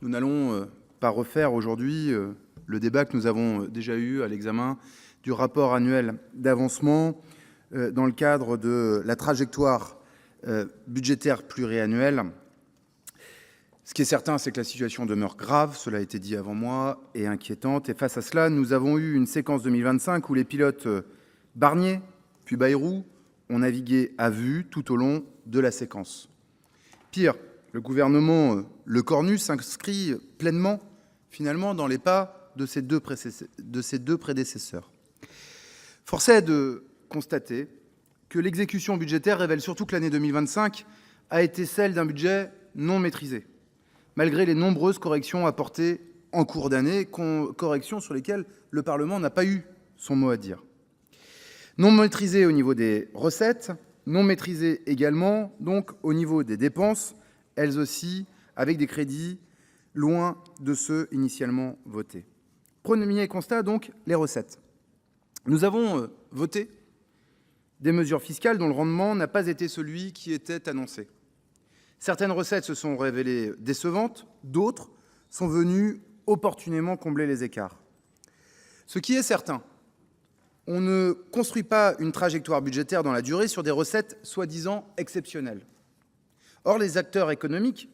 Nous n'allons pas refaire aujourd'hui le débat que nous avons déjà eu à l'examen du rapport annuel d'avancement dans le cadre de la trajectoire budgétaire pluriannuelle. Ce qui est certain, c'est que la situation demeure grave, cela a été dit avant moi, et inquiétante. Et face à cela, nous avons eu une séquence 2025 où les pilotes Barnier puis Bayrou ont navigué à vue tout au long de la séquence. Pire, le gouvernement Le Cornu s'inscrit pleinement, finalement, dans les pas de ses deux prédécesseurs. Force est de constater que l'exécution budgétaire révèle surtout que l'année 2025 a été celle d'un budget non maîtrisé, malgré les nombreuses corrections apportées en cours d'année, corrections sur lesquelles le Parlement n'a pas eu son mot à dire. Non maîtrisé au niveau des recettes, non maîtrisé également donc au niveau des dépenses, elles aussi avec des crédits loin de ceux initialement votés. Premier constat donc, les recettes. Nous avons voté des mesures fiscales dont le rendement n'a pas été celui qui était annoncé. Certaines recettes se sont révélées décevantes, d'autres sont venues opportunément combler les écarts. Ce qui est certain, on ne construit pas une trajectoire budgétaire dans la durée sur des recettes soi-disant exceptionnelles. Or, les acteurs économiques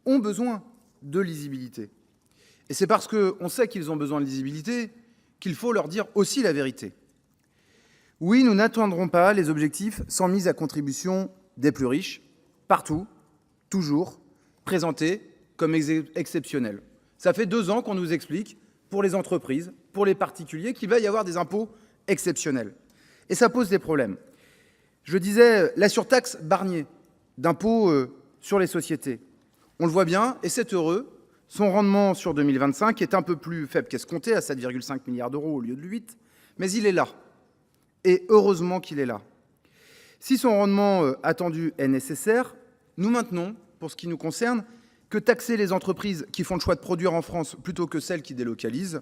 ont besoin de lisibilité. Et c'est parce qu'on sait qu'ils ont besoin de lisibilité qu'il faut leur dire aussi la vérité. Oui, nous n'atteindrons pas les objectifs sans mise à contribution des plus riches, partout, toujours, présentés comme exceptionnels. Ça fait 2 ans qu'on nous explique, pour les entreprises, pour les particuliers, qu'il va y avoir des impôts exceptionnels. Et ça pose des problèmes. Je disais, la surtaxe Barnier d'impôt sur les sociétés. On le voit bien, et c'est heureux, son rendement sur 2025 est un peu plus faible qu'escompté, à 7,5 milliards d'euros au lieu de 8, mais il est là. Et heureusement qu'il est là. Si son rendement attendu est nécessaire, nous maintenons, pour ce qui nous concerne, que taxer les entreprises qui font le choix de produire en France plutôt que celles qui délocalisent,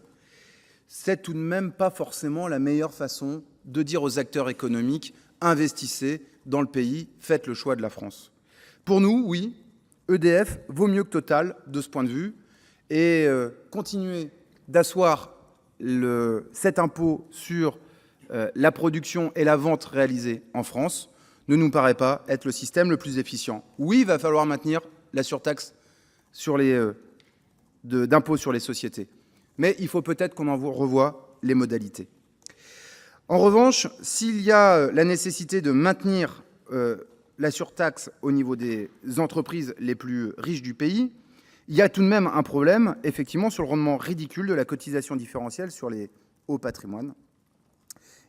c'est tout de même pas forcément la meilleure façon de dire aux acteurs économiques « investissez dans le pays, faites le choix de la France ». Pour nous, oui, EDF vaut mieux que Total de ce point de vue et continuer d'asseoir cet impôt sur la production et la vente réalisée en France ne nous paraît pas être le système le plus efficient. Oui, il va falloir maintenir la surtaxe d'impôt sur les sociétés, mais il faut peut-être qu'on en revoie les modalités. En revanche, s'il y a la nécessité de maintenir la surtaxe au niveau des entreprises les plus riches du pays, il y a tout de même un problème, effectivement, sur le rendement ridicule de la cotisation différentielle sur les hauts patrimoines.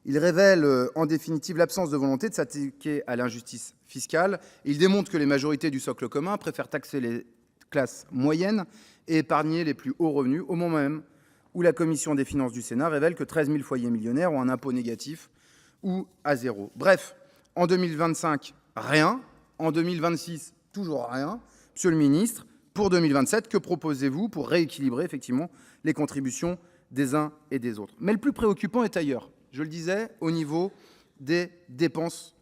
Il révèle en définitive l'absence de volonté de s'attaquer à l'injustice fiscale. Il démontre que les majorités du socle commun préfèrent taxer les classes moyennes et épargner les plus hauts revenus, au moment même où la Commission des finances du Sénat révèle que 13 000 foyers millionnaires ont un impôt négatif ou à zéro. Bref, en 2025, rien. En 2026, toujours rien. Monsieur le ministre, pour 2027, que proposez-vous pour rééquilibrer effectivement les contributions des uns et des autres? Mais le plus préoccupant est ailleurs. Je le disais, au niveau des dépenses.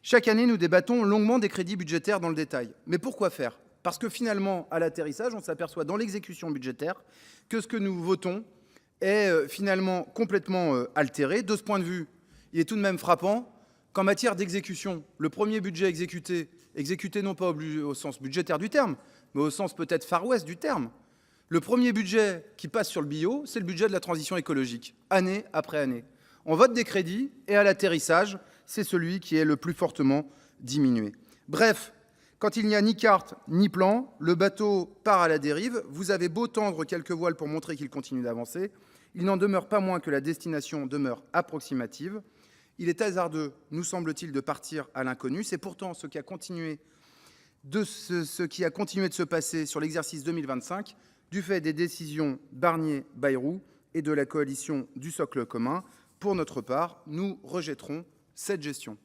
Chaque année, nous débattons longuement des crédits budgétaires dans le détail. Mais pourquoi faire? Parce que finalement, à l'atterrissage, on s'aperçoit dans l'exécution budgétaire que ce que nous votons est finalement complètement altéré. De ce point de vue, il est tout de même frappant qu'en matière d'exécution, le premier budget exécuté non pas au sens budgétaire du terme, mais au sens peut-être Far West du terme, le premier budget qui passe sur le bio, c'est le budget de la transition écologique, année après année. On vote des crédits et à l'atterrissage, c'est celui qui est le plus fortement diminué. Bref, quand il n'y a ni carte ni plan, le bateau part à la dérive. Vous avez beau tendre quelques voiles pour montrer qu'il continue d'avancer, il n'en demeure pas moins que la destination demeure approximative. Il est hasardeux, nous semble-t-il, de partir à l'inconnu. C'est pourtant ce qui a continué de se passer sur l'exercice 2025 du fait des décisions Barnier-Bayrou et de la coalition du socle commun. Pour notre part, nous rejetterons cette gestion.